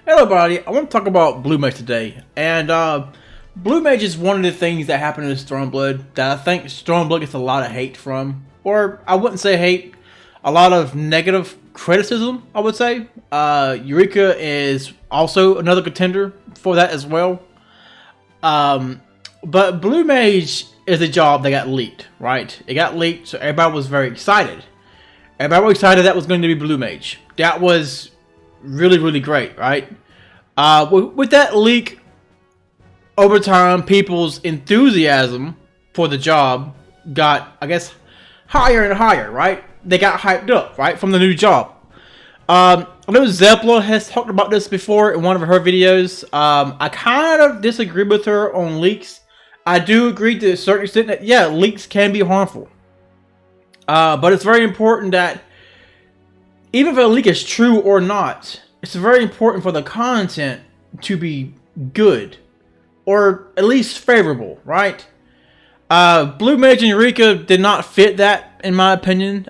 Hello everybody, I want to talk about Blue Mage today, and Blue Mage is one of the things that happened in Stormblood that I think Stormblood gets a lot of hate from, or I wouldn't say hate, a lot of negative criticism, I would say. Eureka is also another contender for that as well. But Blue Mage is a job that got leaked, right? It got leaked, so everybody was very excited. Everybody was excited that was going to be Blue Mage. That was really great, right? With that leak, over time, people's enthusiasm for the job got, I guess, higher and higher, right? They got hyped up, right, from the new job. I know Zepla has talked about this before in one of her videos. I kind of disagree with her on leaks. I do agree to a certain extent that, yeah, leaks can be harmful. But it's very important that even if a leak is true or not, it's very important for the content to be good, or at least favorable, right? Blue Mage and Eureka did not fit that, in my opinion.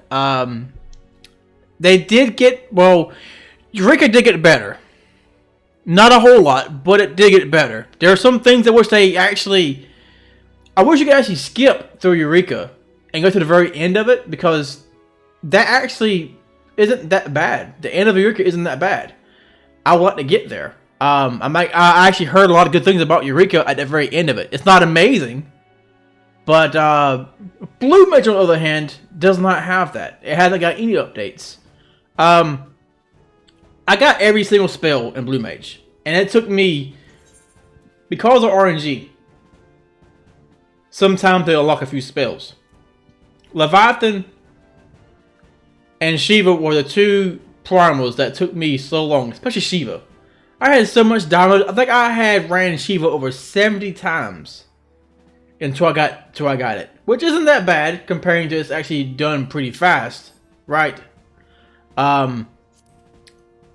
They did get, well, Eureka did get better. Not a whole lot, but it did get better. There are some things I wish they actually, I wish you could actually skip through Eureka and go to the very end of it, because that actually isn't that bad. The end of Eureka isn't that bad. I would like to get there. I actually heard a lot of good things about Eureka at the very end of it. It's not amazing, but Blue Mage, on the other hand, does not have that. It hasn't got any updates. I got every single spell in Blue Mage, and it took me, because of RNG, some time to unlock a few spells. Leviathan and Shiva were the two primals that took me so long, especially Shiva. I had so much download. I think I had ran Shiva over 70 times until I got it, which isn't that bad comparing to it's actually done pretty fast, right? I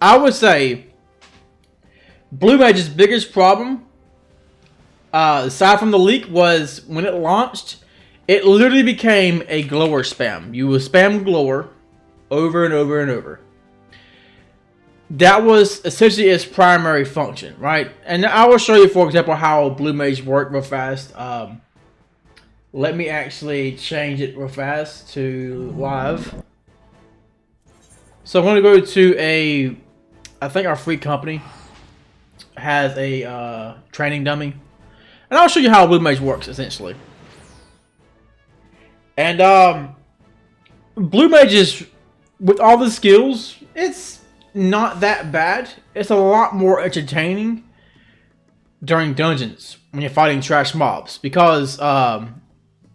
would say Blue Mage's biggest problem, aside from the leak, was when it launched, it literally became a glower spam. You would spam glower over and over and over. That was essentially its primary function, right? And I will show you, for example, how Blue Mage worked real fast. Let me actually change it real fast to live. So I'm going to go to I think our free company has a training dummy. And I'll show you how Blue Mage works, essentially. And Blue Mage is, with all the skills, it's not that bad. It's a lot more entertaining during dungeons when you're fighting trash mobs, because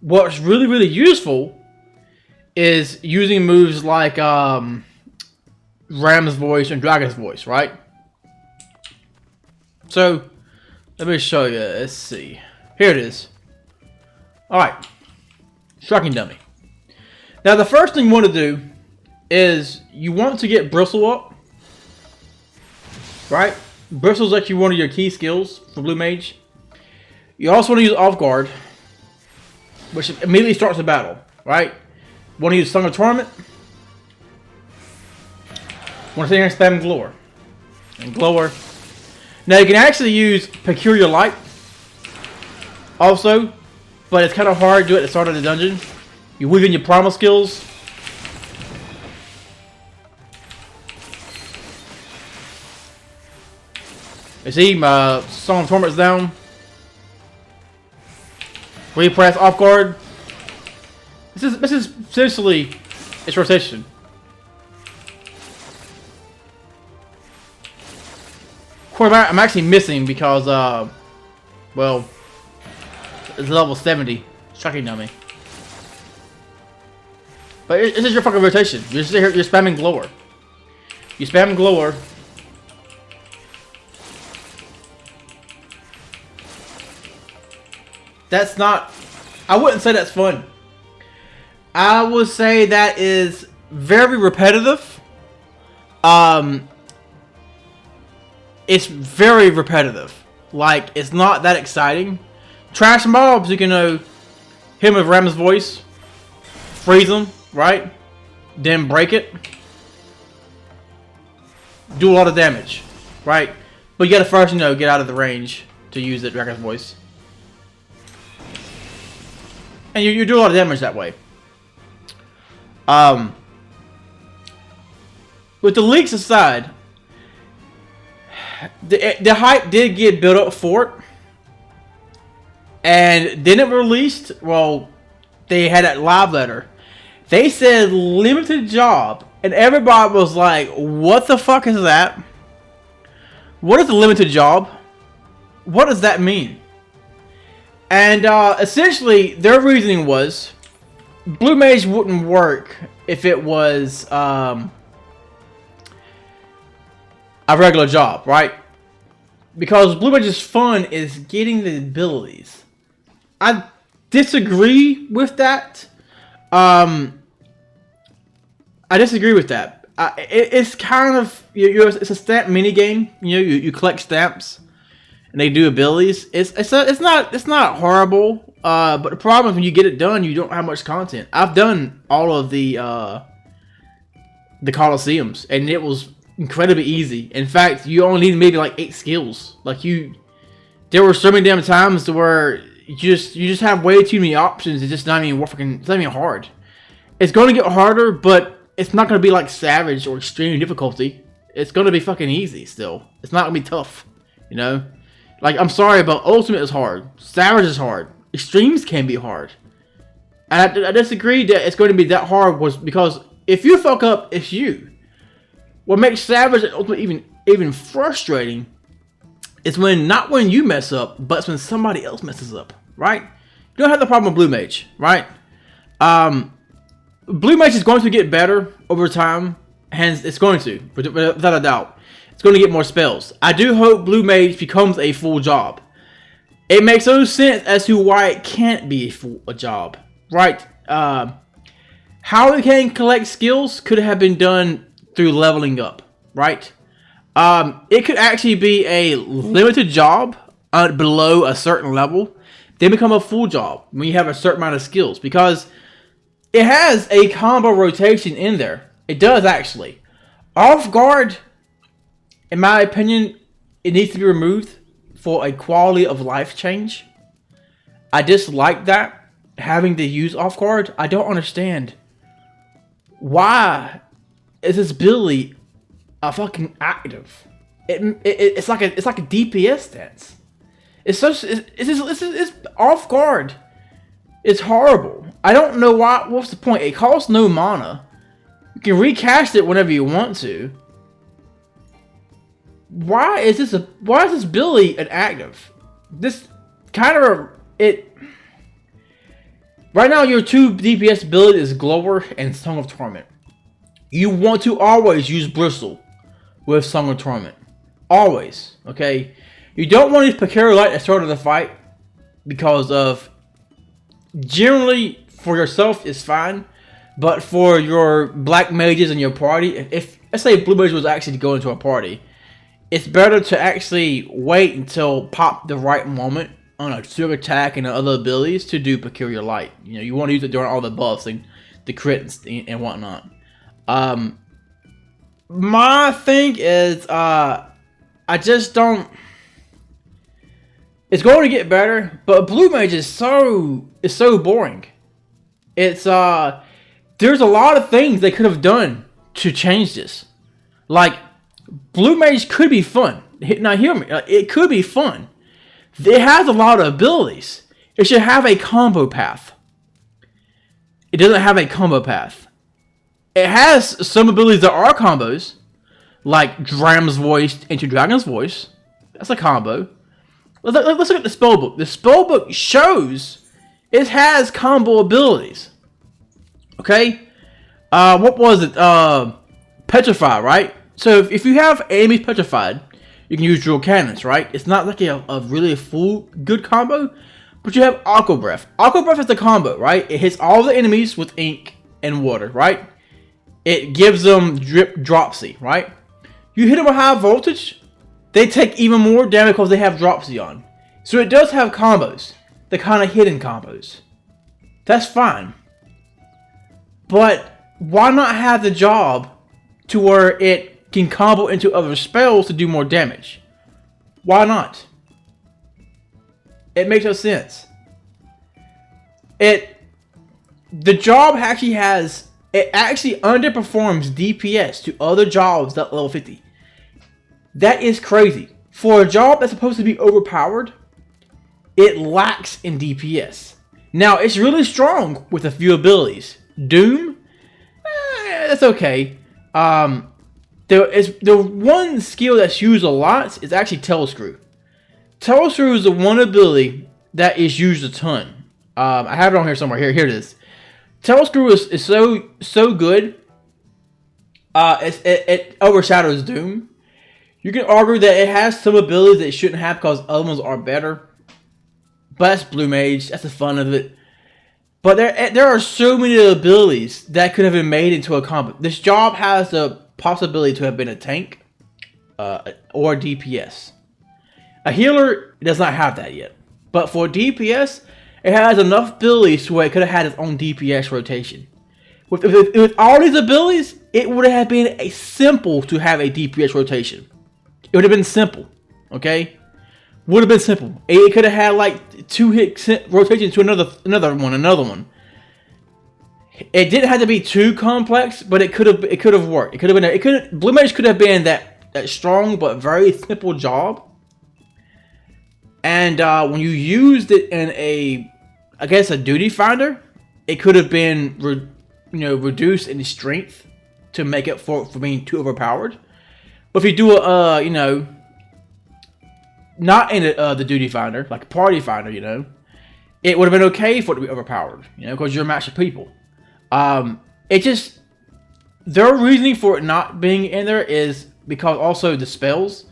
what's really useful is using moves like Ram's Voice and Dragon's Voice, right? So let me show you. Let's see. Here it is. Alright. Striking dummy. Now the first thing you want to do is you want to get Bristle up. Right? Bristle's actually one of your key skills for Blue Mage. You also want to use Off Guard, which immediately starts the battle. Right? Want to use Song of Torment. Want to sit here and spam Glower. And Glower. Now you can actually use Peculiar Light also, but it's kind of hard to do it at the start of the dungeon. You weave in your primal skills. You see, my Song of Torment's down. Repress Off Guard. This is essentially its rotation. Of course, I'm actually missing because, well, it's level 70. Striking dummy. But this is your fucking rotation. You're spamming Glower. You spam Glower. That's not, I wouldn't say that's fun. I would say that is very repetitive. It's very repetitive. Like, it's not that exciting. Trash mobs, you can hit him with Ram's Voice, freeze them, right? Then break it. Do a lot of damage, right? But you gotta first, you know, get out of the range to use the Dragon's Voice. And you do a lot of damage that way. With the leaks aside, the hype did get built up for it. And then it released, well, they had that live letter. They said limited job. And everybody was like, what the fuck is that? What is a limited job? What does that mean? And essentially, their reasoning was Blue Mage wouldn't work if it was a regular job, right? Because Blue Mage's fun is getting the abilities. I disagree with that. I disagree with that. It's kind of it's a stamp mini game. You know, you collect stamps, and they do abilities. It's not horrible. But the problem is when you get it done, you don't have much content. I've done all of the Colosseums, and it was incredibly easy. In fact, you only need maybe like 8 skills. Like there were so many damn times to where you just have way too many options. It's just not even it's not even hard. It's going to get harder, but it's not going to be like Savage or extreme difficulty. It's going to be fucking easy still. It's not going to be tough, you know? Like, I'm sorry, but Ultimate is hard. Savage is hard. Extremes can be hard. And I disagree that it's going to be that hard was because if you fuck up, it's you. What makes Savage and Ultimate even frustrating is not when you mess up, but it's when somebody else messes up, right? You don't have the problem with Blue Mage, right? Blue Mage is going to get better over time. Hence, it's going to, without a doubt. It's going to get more spells. I do hope Blue Mage becomes a full job. It makes no sense as to why it can't be a job, right? How it can collect skills could have been done through leveling up, right? It could actually be a limited job below a certain level, then become a full job when you have a certain amount of skills, because it has a combo rotation in there. It does actually. Off guard, in my opinion, it needs to be removed for a quality of life change. I dislike that, having to use off guard. I don't understand. Why is this ability a fucking active? It's like a DPS stance. It's off guard. It's horrible. I don't know why. What's the point? It costs no mana. You can recast it whenever you want to. Why is this ability an active? This kind of right now your 2 DPS ability is Glower and Song of Torment. You want to always use Bristle with Song of Torment. Always, okay? You don't want to use Precarious Light at the start of the fight because of generally for yourself it's fine, but for your black mages in your party, if let's say Blue Mage was actually to go into a party, it's better to actually wait until pop the right moment on a super attack and other abilities to do Peculiar Light. You know, you want to use it during all the buffs and the crits and whatnot. My thing is, I just don't. It's going to get better, but Blue Mage is so boring. It's there's a lot of things they could have done to change this. Like, Blue Mage could be fun. Now hear me, it could be fun. It has a lot of abilities. It should have a combo path. It doesn't have a combo path. It has some abilities that are combos, like Dram's Voice into Dragon's Voice. That's a combo. Let's look at the spellbook. The spellbook shows it has combo abilities. Okay? What was it? Petrify, right? So if you have enemies petrified, you can use Drill Cannons, right? It's not like a really full good combo, but you have Aqua Breath. Aqua Breath is the combo, right? It hits all the enemies with ink and water, right? It gives them Dropsy, right? You hit them with high voltage, they take even more damage because they have Dropsy on. So it does have combos. The kind of hidden combos. That's fine. But why not have the job to where it can combo into other spells to do more damage? Why not? It makes no sense. The job actually underperforms DPS to other jobs that level 50. That is crazy. For a job that's supposed to be overpowered, it lacks in DPS. Now, it's really strong with a few abilities. Doom, that's okay. The one skill that's used a lot is actually Telescrew. Telescrew is the one ability that is used a ton. I have it on here somewhere. Here it is. Telescrew is so good. It overshadows Doom. You can argue that it has some abilities that it shouldn't have because other ones are better. But that's Blue Mage. That's the fun of it. But there are so many abilities that could have been made into a combo. This job has the possibility to have been a tank or DPS. A healer does not have that yet. But for DPS, it has enough abilities to where it could have had its own DPS rotation. With all these abilities, it would have been simple to have a DPS rotation. It would have been simple, okay? Would have been simple. It could have had like 2-hit rotation to another one. It didn't have to be too complex, but it could have worked. Blue Mage could have been that strong but very simple job. And when you used it in a duty finder, it could have been reduced in strength to make it for being too overpowered. But if you do not in the duty finder, like a party finder, it would have been okay for it to be overpowered, because you're a match of people. Their reasoning for it not being in there is because also the spells.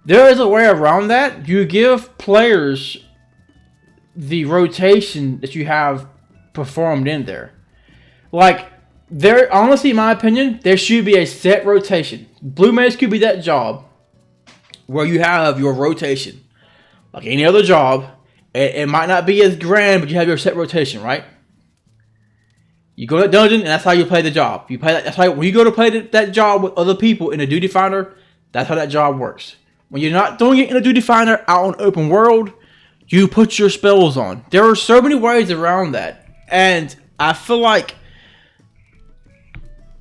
There is a way around that. You give players the rotation that you have performed in there. Like, honestly, in my opinion, there should be a set rotation. Blue Mage could be that job where you have your rotation. Like any other job, it might not be as grand, but you have your set rotation, right? You go to that dungeon, and that's how you play the job. That's how when you go to play that job with other people in a duty finder, that's how that job works. When you're not doing it in a duty finder out on open world, you put your spells on. There are so many ways around that, and I feel like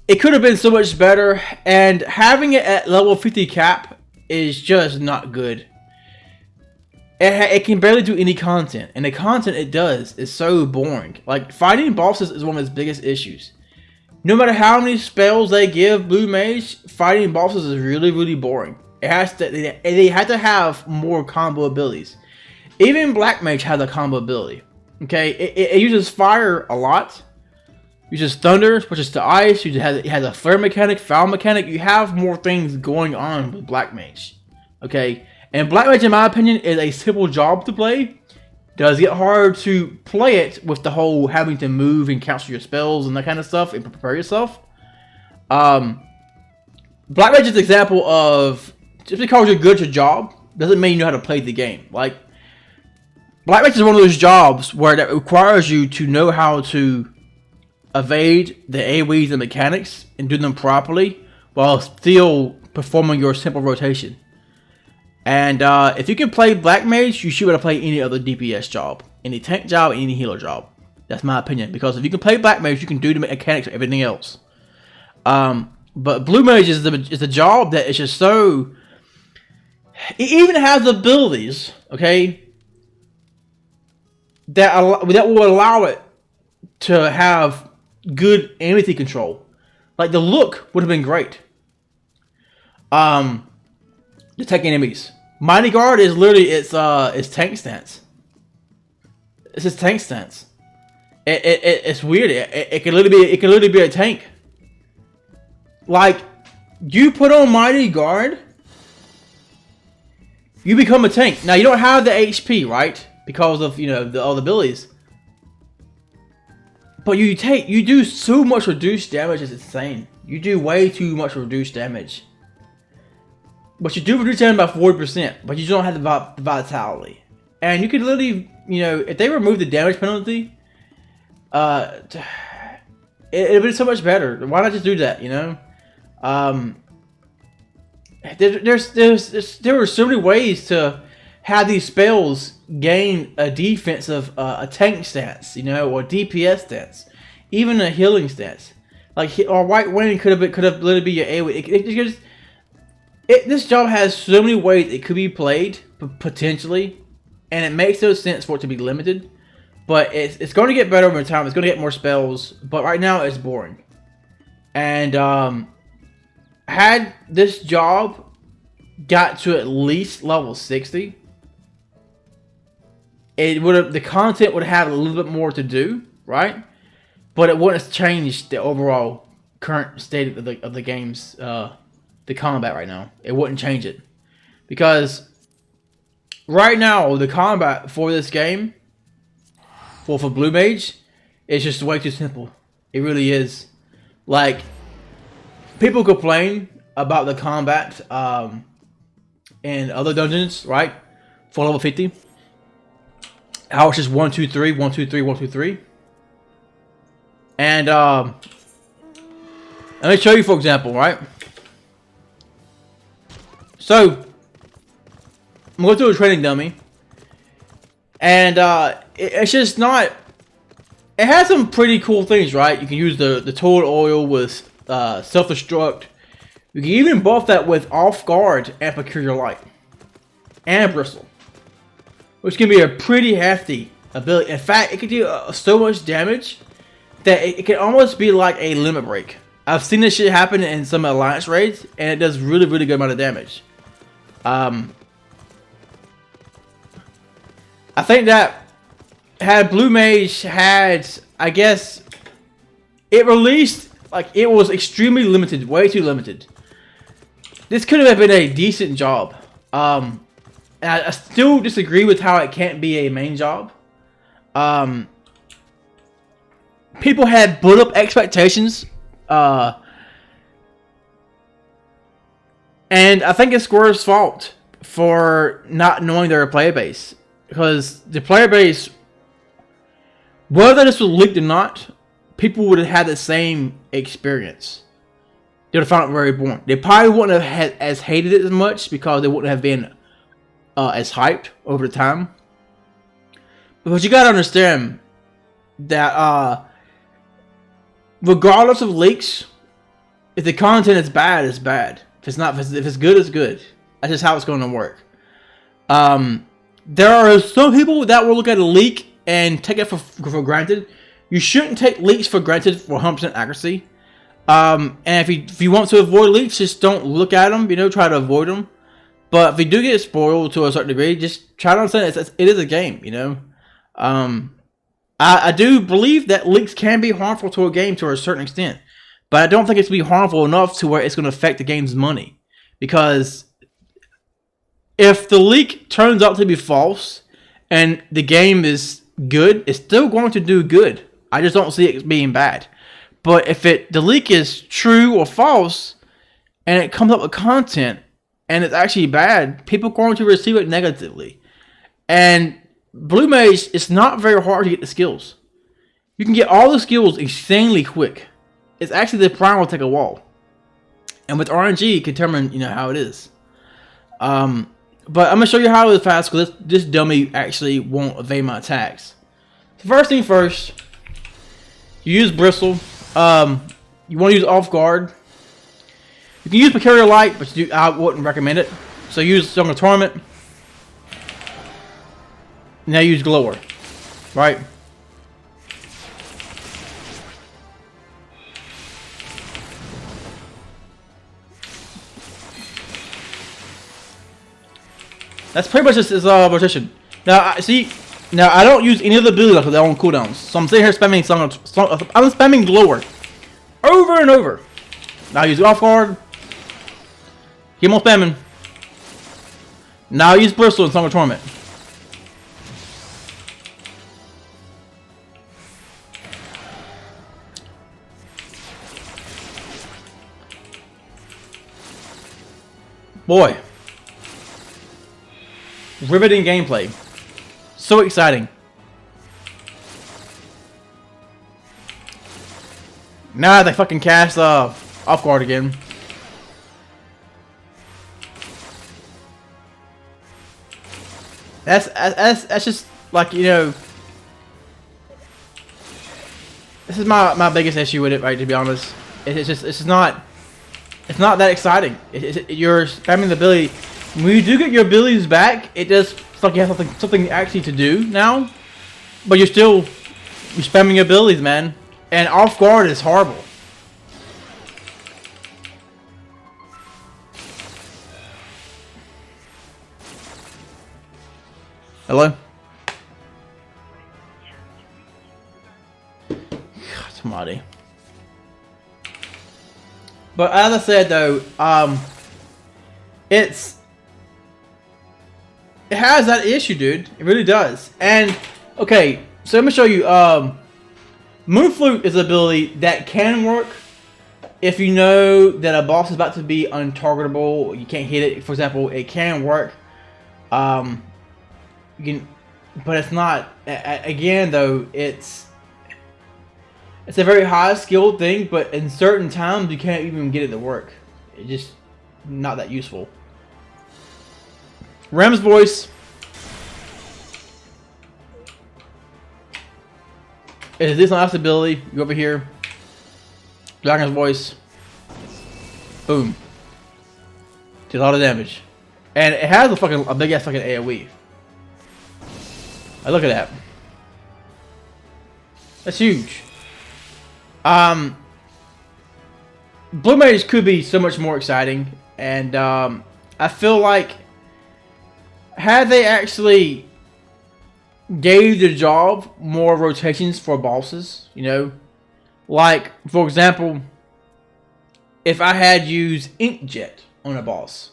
it could have been so much better, and having it at level 50 cap is just not good. It can barely do any content, and the content it does is so boring. Like, fighting bosses is one of its biggest issues. No matter how many spells they give Blue Mage, fighting bosses is really, really boring. They have to have more combo abilities. Even Black Mage has a combo ability. Okay, it uses fire a lot. Uses thunder, switches to ice. It has a flare mechanic, foul mechanic. You have more things going on with Black Mage. Okay, and Black Mage, in my opinion, is a simple job to play. Does get hard to play it with the whole having to move and cancel your spells and that kind of stuff and prepare yourself. Black Mage is an example of just because you're good at your job doesn't mean you know how to play the game. Like, Black Mage is one of those jobs where that requires you to know how to evade the AoEs and mechanics and do them properly while still performing your simple rotation. And if you can play Black Mage, you should be able to play any other DPS job, any tank job, any healer job. That's my opinion, because if you can play Black Mage, you can do the mechanics of everything else. But Blue Mage is a job that is just so. It even has abilities, okay, that will allow it to have good enemy control. Like, the look would have been great. Detect enemies. Mighty Guard is literally its tank stance. It's his tank stance. It's weird. It can literally be a tank. Like, you put on Mighty Guard, you become a tank. Now, you don't have the HP, right? Because of all the abilities. But you do so much reduced damage, it's insane. You do way too much reduced damage. But you do reduce damage by 40%, but you don't have the vitality. And you could literally, if they remove the damage penalty, it'd be so much better. Why not just do that, There were so many ways to have these spells gain a defensive, a tank stance, you know, or DPS stance, even a healing stance. Like, or White Wind could have literally be your AoE. This job has so many ways it could be played potentially, and it makes no sense for it to be limited. But it's going to get better over time. It's going to get more spells, but right now it's boring. And had this job got to at least level 60, it would have, the content would have a little bit more to do, right? But it wouldn't have changed the overall current state of the game's the combat right now. It wouldn't change it, because right now the combat for this game, for Blue Mage, is just way too simple. It really is. Like, people complain about the combat in other dungeons, right? For level 50, how it's just 1 2 3 1 2 3 1 2 3. And let me show you, for example, right? So I'm going through a training dummy, and it's just not. It has some pretty cool things, right? You can use the toad oil with self-destruct. You can even buff that with off guard and peculiar light, and bristle, which can be a pretty hefty ability. In fact, it can do so much damage that it can almost be like a limit break. I've seen this shit happen in some alliance raids, and it does really good amount of damage. I think that had Blue Mage had, I guess, it released, like, it was extremely limited, way too limited. This could have been a decent job. And I still disagree with how it can't be a main job. People had built up expectations, and I think it's Square's fault for not knowing their player base, because the player base, whether this was leaked or not, people would have had the same experience. They would have found it very boring. They probably wouldn't have hated it as much, because they wouldn't have been as hyped over the time. But you gotta understand that regardless of leaks, if the content is bad, it's bad. If it's good, it's good. That's just how it's going to work. There are some people that will look at a leak and take it for granted. You shouldn't take leaks for granted for 100% accuracy. And if you want to avoid leaks, just don't look at them. You know, try to avoid them. But if you do get spoiled to a certain degree, just try to understand it is a game. You know, I do believe that leaks can be harmful to a game to a certain extent, but I don't think it's to be harmful enough to where it's going to affect the game's money. Because if the leak turns out to be false and the game is good, it's still going to do good. I just don't see it being bad. But if the leak is true or false, and it comes up with content and it's actually bad, people are going to receive it negatively. And Blue Mage, it's not very hard to get the skills. You can get all the skills insanely quick. It's actually the prime will take a while. And with RNG, you can determine, you know, how it is. But I'm going to show you how it is fast, because this dummy actually won't evade my attacks. So first thing first, you use Bristle. You want to use Off Guard. You can use Peculiar Light, but I wouldn't recommend it. So use Song of Torment. Now use Glower. Right? That's pretty much just his rotation. Now, now I don't use any of the abilities because they're on cooldowns. So I'm sitting here spamming I'm spamming Glower over and over. Now I use Off Guard. Keep on spamming. Now I use Bristle and Song of Torment. Boy. Riveting gameplay. So exciting. Now they fucking cast Off Guard again. That's just like, you know. This is my biggest issue with it, right? To be honest, it's not that exciting. You're spamming the ability. When you do get your abilities back, it does feel like you have something actually to do now, but you're spamming your abilities, man. And off guard is horrible. Hello? God, somebody. But as I said though, it has that issue, dude. It really does. And okay, so let me show you. Moonflute is an ability that can work if you know that a boss is about to be untargetable. You can't hit it. For example, it can work. You can, but it's not. Again, though, it's a very high skilled thing. But in certain times, you can't even get it to work. It's just not that useful. Ram's voice is this last ability. You go over here. Dragon's voice. Boom. Did a lot of damage, and it has a big ass fucking AOE. Look at that. That's huge. Blue Mage could be so much more exciting, and I feel like had they actually gave the job more rotations for bosses, you know, like for example, if I had used Inkjet on a boss,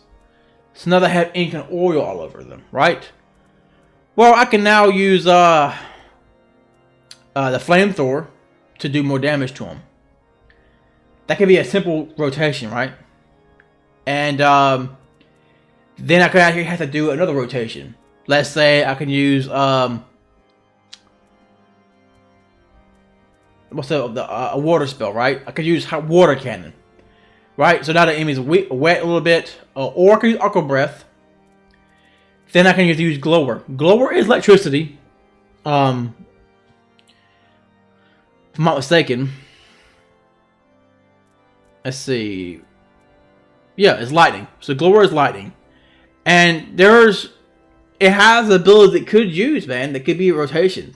so now they have ink and oil all over them, right? Well, I can now use the flamethrower to do more damage to him. That could be a simple rotation, right? And then I could actually have to do another rotation. Let's say I can use what's a water spell, right? I could use water cannon, right? So now the enemy's wet a little bit, or I can use Aqua Breath. Then I can use Glower. Glower is electricity. If I'm not mistaken. Let's see. Yeah, it's lightning. So Glower is lightning. And it has the ability that could use, man. That could be a rotation.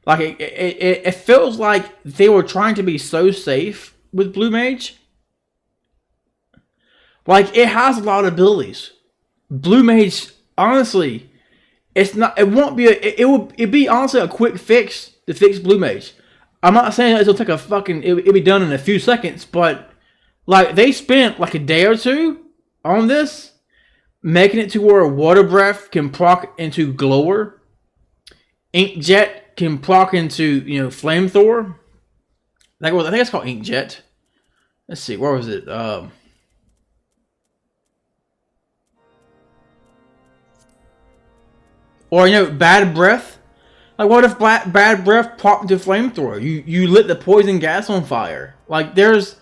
Like it feels like they were trying to be so safe with Blue Mage. Like it has a lot of abilities. Blue Mage, honestly, it'd be honestly a quick fix to fix Blue Mage. I'm not saying it'll take it'll be done in a few seconds, but like they spent like a day or two on this, making it to where Water Breath can proc into Glower, Inkjet can proc into, you know, Flamethrower. I think it's called Inkjet. Let's see, where was it? Or, you know, Bad Breath. Like, what if Bad Breath popped into Flamethrower? You lit the poison gas on fire. Like, there's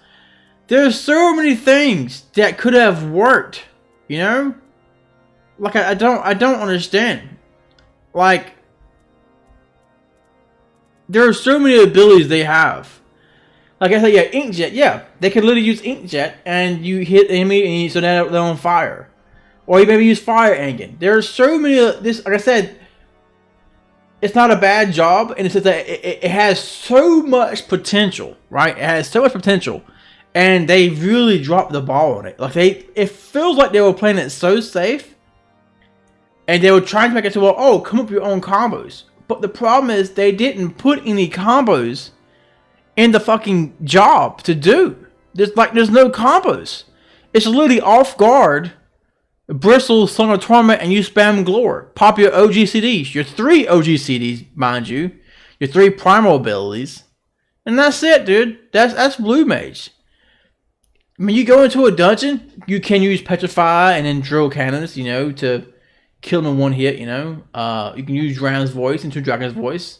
so many things that could have worked, you know? Like, I don't understand. Like, there are so many abilities they have. Like I said, yeah, Inkjet, yeah. They could literally use Inkjet and you hit the enemy and so now they're on fire. Or you maybe use Fire Engine. There are so many like I said, it's not a bad job, and it's just that it has so much potential, right? It has so much potential. And they really dropped the ball on it. Like it feels like they were playing it so safe. And they were trying to make it to, well, oh, come up with your own combos. But the problem is they didn't put any combos in the fucking job to do. There's no combos. It's literally off guard, Bristle, Song of Torment, and you spam Glower. Pop your OG CDs. Your 3 OG CDs, mind you. Your 3 primal abilities. And that's it, dude. That's Blue Mage. I mean, you go into a dungeon, you can use Petrify and then drill cannons, you know, to kill them in one hit, you know. You can use Ram's voice into Dragon's voice.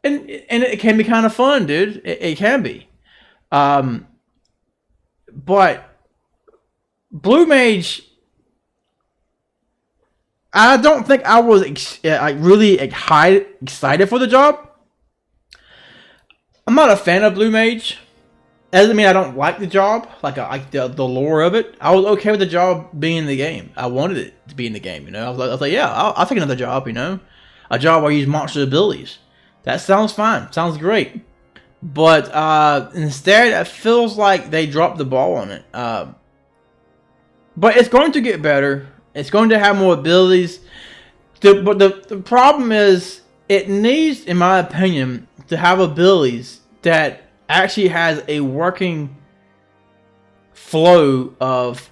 And it can be kind of fun, dude. It can be. But Blue Mage, I don't think I was really excited for the job. I'm not a fan of Blue Mage. That doesn't mean I don't like the job, like I like the lore of it. I was okay with the job being in the game. I wanted it to be in the game, you know. I was like yeah, I'll take another job, you know. A job where I use monster abilities. That sounds fine. Sounds great. But instead, it feels like they dropped the ball on it. But it's going to get better. It's going to have more abilities. But the problem is, it needs, in my opinion, to have abilities that actually has a working flow of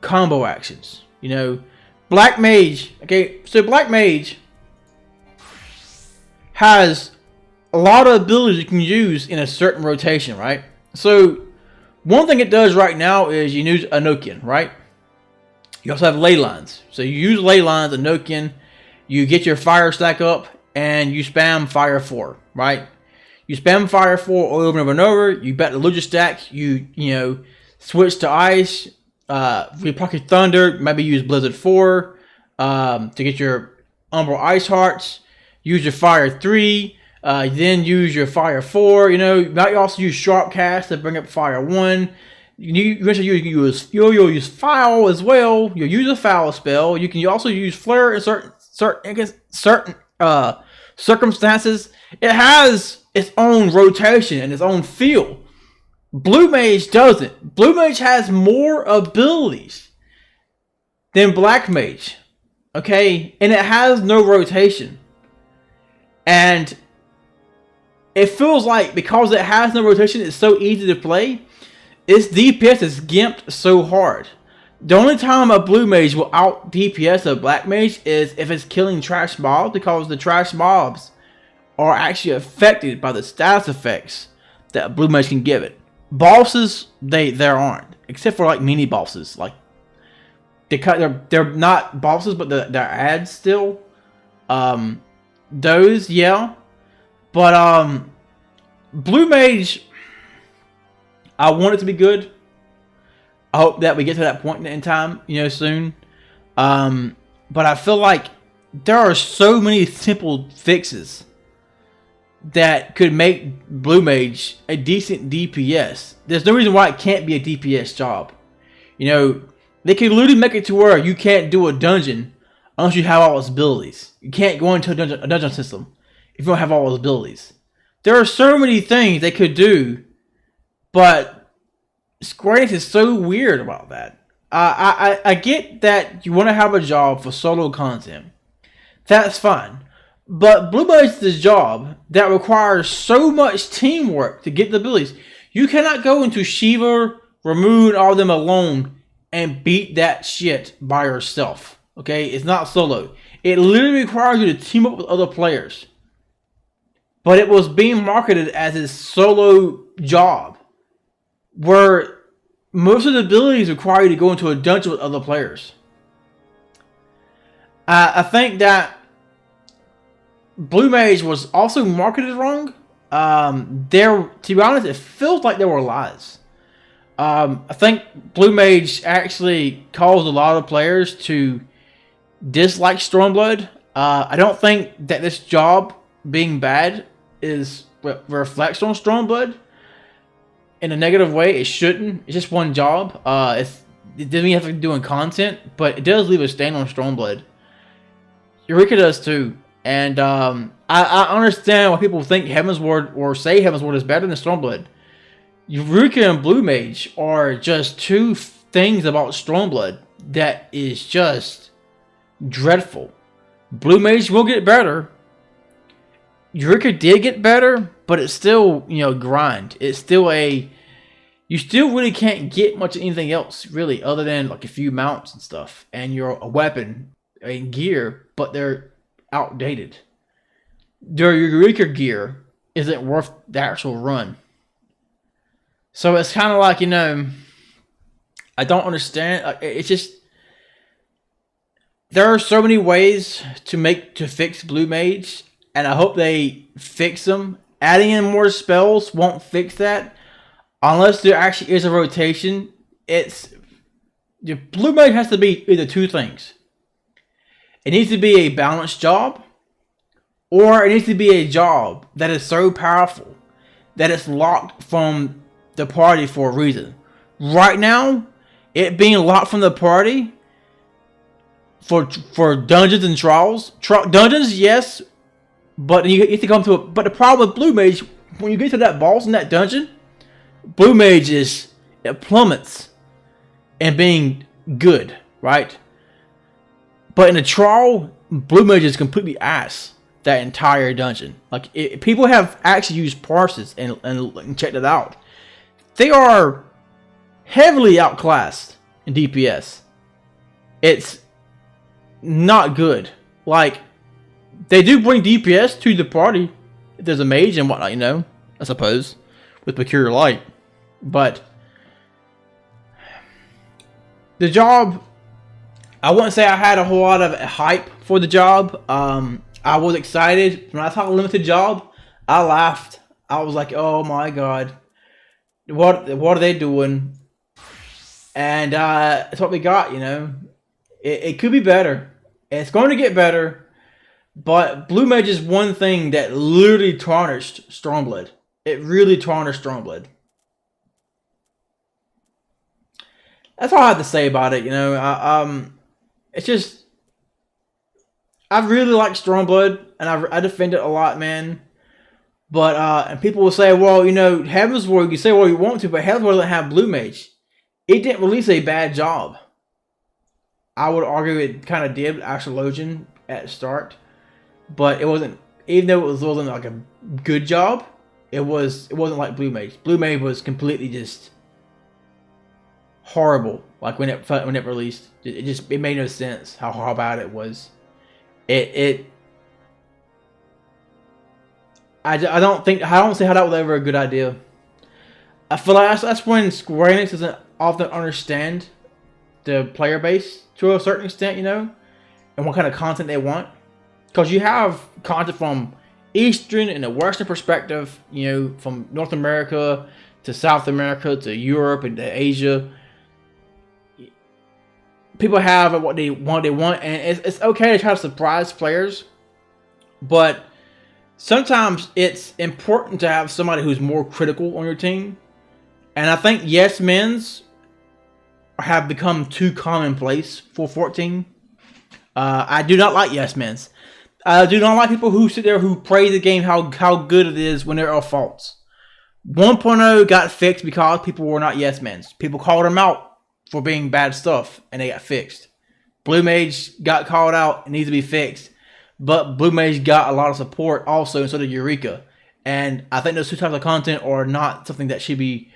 combo actions. You know, Black Mage. Okay, so Black Mage has a lot of abilities you can use in a certain rotation, right? So one thing it does right now is you use Enochian, right? You also have ley lines. So you use ley lines, Enochian, you get your fire stack up, and you spam fire 4, right? You spam fire 4 over and over and over. You bet the Lugia stack. You know, switch to ice. You pocket thunder. Maybe use Blizzard 4 to get your Umbral Ice Hearts. Use your fire 3. Then use your fire 4. You know, you might also use Sharp Cast to bring up fire 1. You eventually you'll use Foul as well. You'll use a Foul spell. You can also use Flare in certain circumstances. It has its own rotation and its own feel. Blue Mage doesn't. Blue Mage has more abilities than Black Mage. Okay? And it has no rotation. And it feels like because it has no rotation, it's so easy to play. Its DPS is gimped so hard. The only time a Blue Mage will out DPS a Black Mage is if it's killing trash mobs, because the trash mobs are actually affected by the status effects that Blue Mage can give it. Bosses, there aren't, except for like mini bosses. Like they're not bosses, but they're ads still. Those, yeah, but Blue Mage, I want it to be good. I hope that we get to that point in time, you know, soon. But I feel like there are so many simple fixes that could make Blue Mage a decent DPS. There's no reason why it can't be a DPS job. You know, they could literally make it to where you can't do a dungeon unless you have all its abilities. You can't go into a dungeon system if you don't have all its abilities. There are so many things they could do, but Square Enix is so weird about that. I get that you want to have a job for solo content. That's fine. But Blue Mage is a job that requires so much teamwork to get the abilities. You cannot go into Shiva, remove all of them alone, and beat that shit by yourself. Okay? It's not solo. It literally requires you to team up with other players. But it was being marketed as a solo job, where most of the abilities require you to go into a dungeon with other players. I think that Blue Mage was also marketed wrong. To be honest, it feels like there were lies. I think Blue Mage actually caused a lot of players to dislike Stormblood. I don't think that this job being bad reflects on Stormblood in a negative way. It shouldn't. It's just one job. It doesn't have to do in content, but it does leave a stain on Stormblood. Eureka does too. And I understand why people think Heavensward or say Heavensward is better than Stormblood. Eureka and Blue Mage are just two things about Stormblood that is just dreadful. Blue Mage will get better. Eureka did get better, but it's still, you know, grind. It's still you still really can't get much of anything else, really, other than like a few mounts and stuff, and a weapon and gear, but they're outdated. Their Eureka gear isn't worth the actual run. So it's kind of like, you know, I don't understand. It's just, there are so many ways to fix Blue Mage, and I hope they fix them. Adding in more spells won't fix that unless there actually is a rotation. The Blue Mage has to be either two things. It needs to be a balanced job, or it needs to be a job that is so powerful that it's locked from the party for a reason. Right now, it being locked from the party for dungeons and trials. Dungeons, yes, but you have to come to it. But the problem with Blue Mage, when you get to that boss in that dungeon, Blue Mage it plummets and being good, right? But in a trial, Blue Mage is completely ass that entire dungeon. Like, people have actually used parses and checked it out. They are heavily outclassed in DPS. It's not good. Like, they do bring DPS to the party if there's a mage and whatnot, you know, I suppose, with Peculiar Light. But the job, I wouldn't say I had a whole lot of hype for the job. I was excited when I saw a limited job. I laughed. I was like, "Oh my god, what are they doing?" And that's what we got. You know, it could be better. It's going to get better. But Blue Mage is one thing that literally tarnished Stormblood. It really tarnished Stormblood. That's all I have to say about it. You know, it's just, I really like Stormblood, and I defend it a lot, man. But and people will say, well, you know, Heavensward, you can say what you want to, but Heavensward doesn't have Blue Mage. It didn't release a bad job. I would argue it kind of did Astrologian at the start, but it wasn't. Even though it wasn't like a good job, it wasn't like Blue Mage. Blue Mage was completely just horrible. Like when it released, it made no sense how bad it was. I don't see how that was ever a good idea. I feel like that's when Square Enix doesn't often understand the player base to a certain extent, you know, and what kind of content they want. Because you have content from Eastern and the Western perspective, you know, from North America to South America to Europe and to Asia. People have what they want, and it's okay to try to surprise players, but sometimes it's important to have somebody who's more critical on your team. And I think yes men's have become too commonplace for 14. I do not like yes men's. I do not like people who sit there who praise the game how good it is when there are faults. 1.0 got fixed because people were not yes men's. People called them out for being bad stuff, and they got fixed. Blue Mage got called out and needs to be fixed, but Blue Mage got a lot of support also, and so did Eureka. And I think those two types of content are not something that should be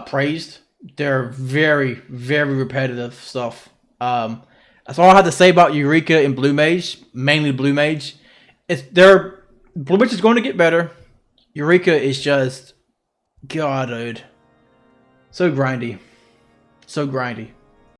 praised. They're very, very repetitive stuff. That's all I have to say about Eureka and Blue Mage, mainly Blue Mage. Blue Mage is going to get better. Eureka is just, God, dude, so grindy. So grindy.